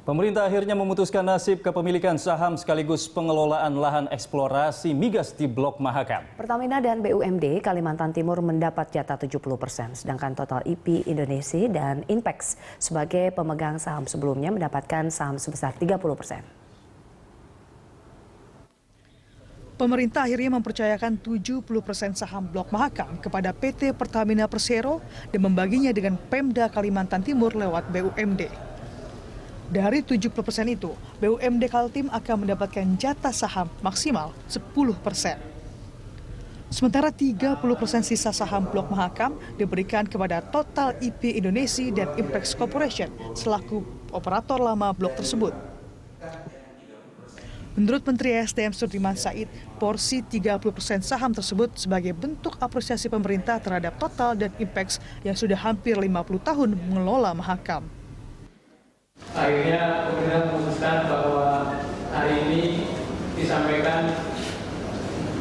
Pemerintah akhirnya memutuskan nasib kepemilikan saham sekaligus pengelolaan lahan eksplorasi migas di Blok Mahakam. Pertamina dan BUMD Kalimantan Timur mendapat jatah 70%, sedangkan Total IP Indonesia dan Inpex sebagai pemegang saham sebelumnya mendapatkan saham sebesar 30%. Pemerintah akhirnya mempercayakan 70% saham Blok Mahakam kepada PT Pertamina Persero dan membaginya dengan Pemda Kalimantan Timur lewat BUMD. Dari 70% itu, BUMD Kaltim akan mendapatkan jatah saham maksimal 10%. Sementara 30% sisa saham Blok Mahakam diberikan kepada Total IP Indonesia dan Inpex Corporation selaku operator lama blok tersebut. Menurut Menteri SDM Sudirman Said, porsi 30% saham tersebut sebagai bentuk apresiasi pemerintah terhadap Total dan Inpex yang sudah hampir 50 tahun mengelola Mahakam. Akhirnya pemerintah memutuskan bahwa hari ini disampaikan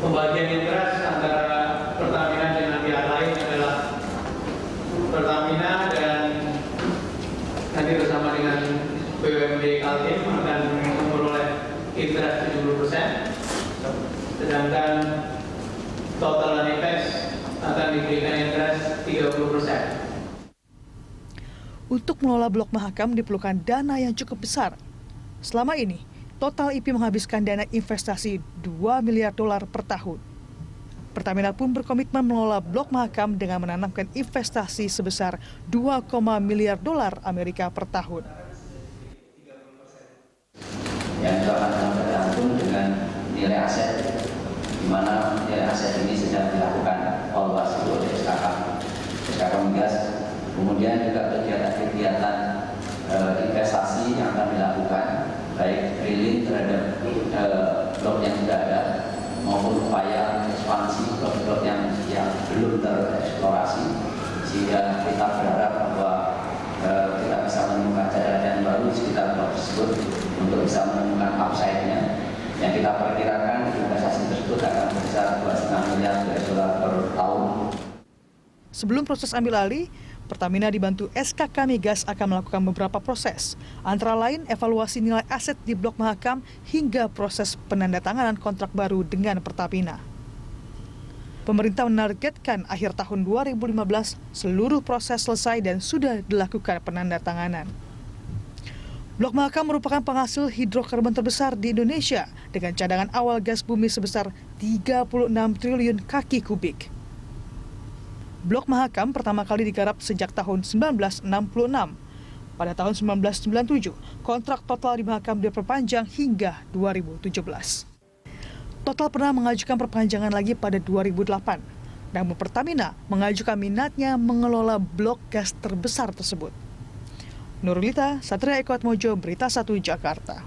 pembagian interest antara Pertamina dengan pihak lain adalah Pertamina dan nanti bersama dengan BUMD Kaltim akan memperoleh interest 70%, sedangkan Total dan Inpex akan diberikan interest 30%. Untuk mengelola Blok Mahakam diperlukan dana yang cukup besar. Selama ini, Total IP menghabiskan dana investasi $2 miliar per tahun. Pertamina pun berkomitmen mengelola Blok Mahakam dengan menanamkan investasi sebesar $2 miliar Amerika per tahun. Yang itu akan tergantung dengan nilai aset, di mana nilai aset ini sedang dilakukan evaluasi oleh SKK Migas. Kemudian juga kegiatan-kegiatan investasi yang akan dilakukan, baik drilling terhadap blok yang sudah ada, maupun upaya ekspansi blok-blok yang belum tereksplorasi, sehingga kita berharap bahwa kita bisa menemukan cadangan yang baru di sekitar blok tersebut untuk bisa menemukan upside-nya. Yang kita perkirakan investasi tersebut akan sebesar $2,5 miliar per tahun. Sebelum proses ambil alih, Pertamina dibantu SKK Migas akan melakukan beberapa proses, antara lain evaluasi nilai aset di Blok Mahakam hingga proses penandatanganan kontrak baru dengan Pertamina. Pemerintah menargetkan akhir tahun 2015 seluruh proses selesai dan sudah dilakukan penandatanganan. Blok Mahakam merupakan penghasil hidrokarbon terbesar di Indonesia dengan cadangan awal gas bumi sebesar 36 triliun kaki kubik. Blok Mahakam pertama kali digarap sejak tahun 1966. Pada tahun 1997, kontrak Total di Mahakam diperpanjang hingga 2017. Total pernah mengajukan perpanjangan lagi pada 2008. Namun Pertamina mengajukan minatnya mengelola blok gas terbesar tersebut. Nurulita, Satria Eko Atmojo, Berita 1 Jakarta.